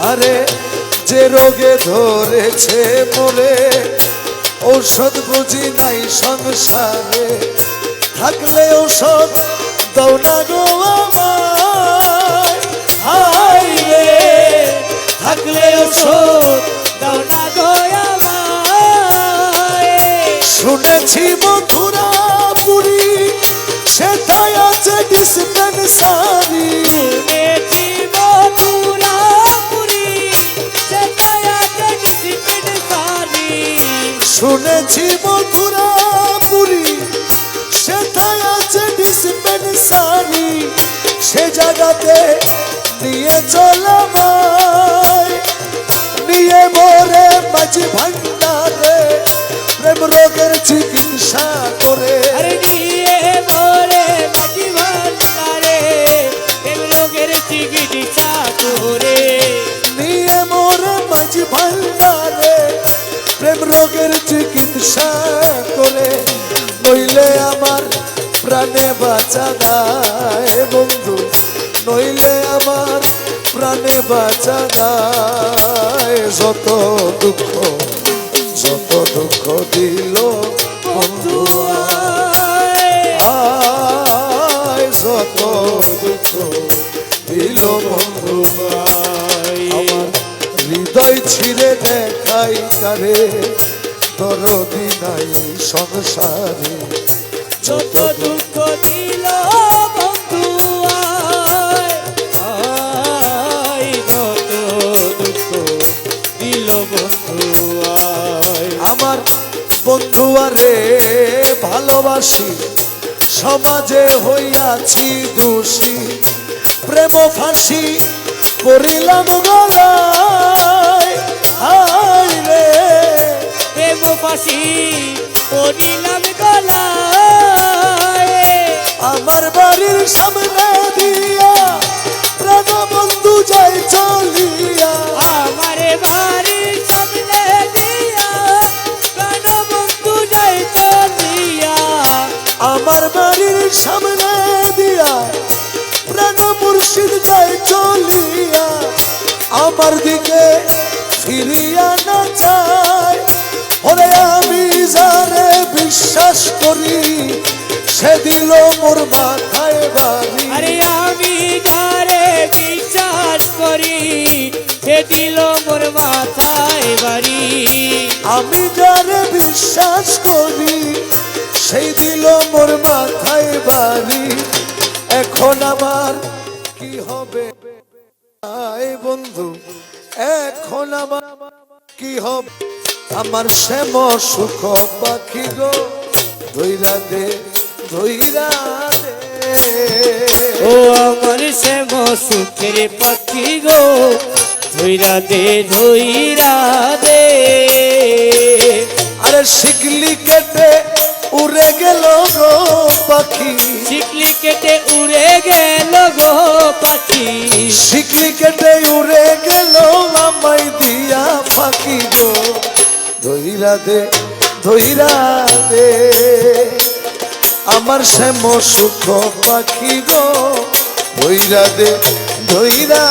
আরে যে রোগে ধরেছে মোরে ঔষধ বুঝি নাই সংসারে, থাকলে ঔষধ দাও না গো আমায়, হায় রে থাকলে ঔষধ দাও না গো আমায়। শুনেছি মথুরা পুরী সেটাই আছে ডিসপেন্সারি, শুনেছি মথুরাপুরি সেটাই আছে ডিসপেন্সারি। শুনেছি মথুরা পুরী সেটাই আছে ডিসপেন্সারি, সে জায়গাতে নিয়ে চল আমায়, নিয়ে মোরে মাঝি ভান্ডারে প্রেম রোগের চিকিৎসা করে। আরে নিয়ে মোরে মাঝি ভান্ডারে প্রেম রোগের চিকিৎসা করে। নিয়ে মোরে মাঝি ভান্ডারে প্রেম রোগের চিকিৎসা করে, নইলে আমার প্রাণে বাঁচা নাই বন্ধু, নইলে আমার প্রাণে বাঁচা নাই। যত দুঃখ দিল বন্ধু আয়, যত দুঃখ দিল বন্ধু আমার হৃদয় ছিঁড়ে দেখাই কারে, দরদি নাই সংসারে। যত দুঃখ দিল বন্ধু আয়, যত দুঃখ দিল বন্ধু আয়। আমার বন্ধু আরে ভালোবাসি, সমাজে হইয়াছি দোষী, প্রেম ফাঁসি করিলাম গলায়, হায় রে প্রেম ফাঁসি করিলাম গলায়। আমার বাড়ির সামনে দিয়া প্রাণ বন্ধু যাই চলিয়া, আমার বাড়ির সামনে দিয়া প্রাণ বন্ধু যাই চলিয়া। আমার বাড়ির সামনে দিয়া প্রাণ মুর্শিদ যাই চলিয়া, আমার দিকে ফিরিয়া না চায়। ওরে আমি যারে বিশ্বাস করি সে দিল মোর মাথায় বাড়ি, আরে আমি যারে বিশ্বাস করি সে দিল মোর মাথায় বাড়ি। আমি যারে বিশ্বাস করি সেই দিল মোর মাথায় বাড়ি। এখন আমার কি হবে আয় বন্ধু, এখন আমার কি হবে, আমার শ্যাম সুখ পাখি গো ধৈরা দে ধৈরা দে। ও আমার শ্যাম সুখের পাখি গো ধৈরা দে ধৈরা দে। আরে শিকলি কেটে উড়ে গেল গো পাখি, শিকলি কেটে উড়ে গেল গো পাখি, শিকলি কেটে উড়ে গেল আমায় দিয়া পাখি গো ধৈরা দে ধৈরা দে। আমার শ্যাম সুখ পাখি গো ধৈরা দে ধৈরা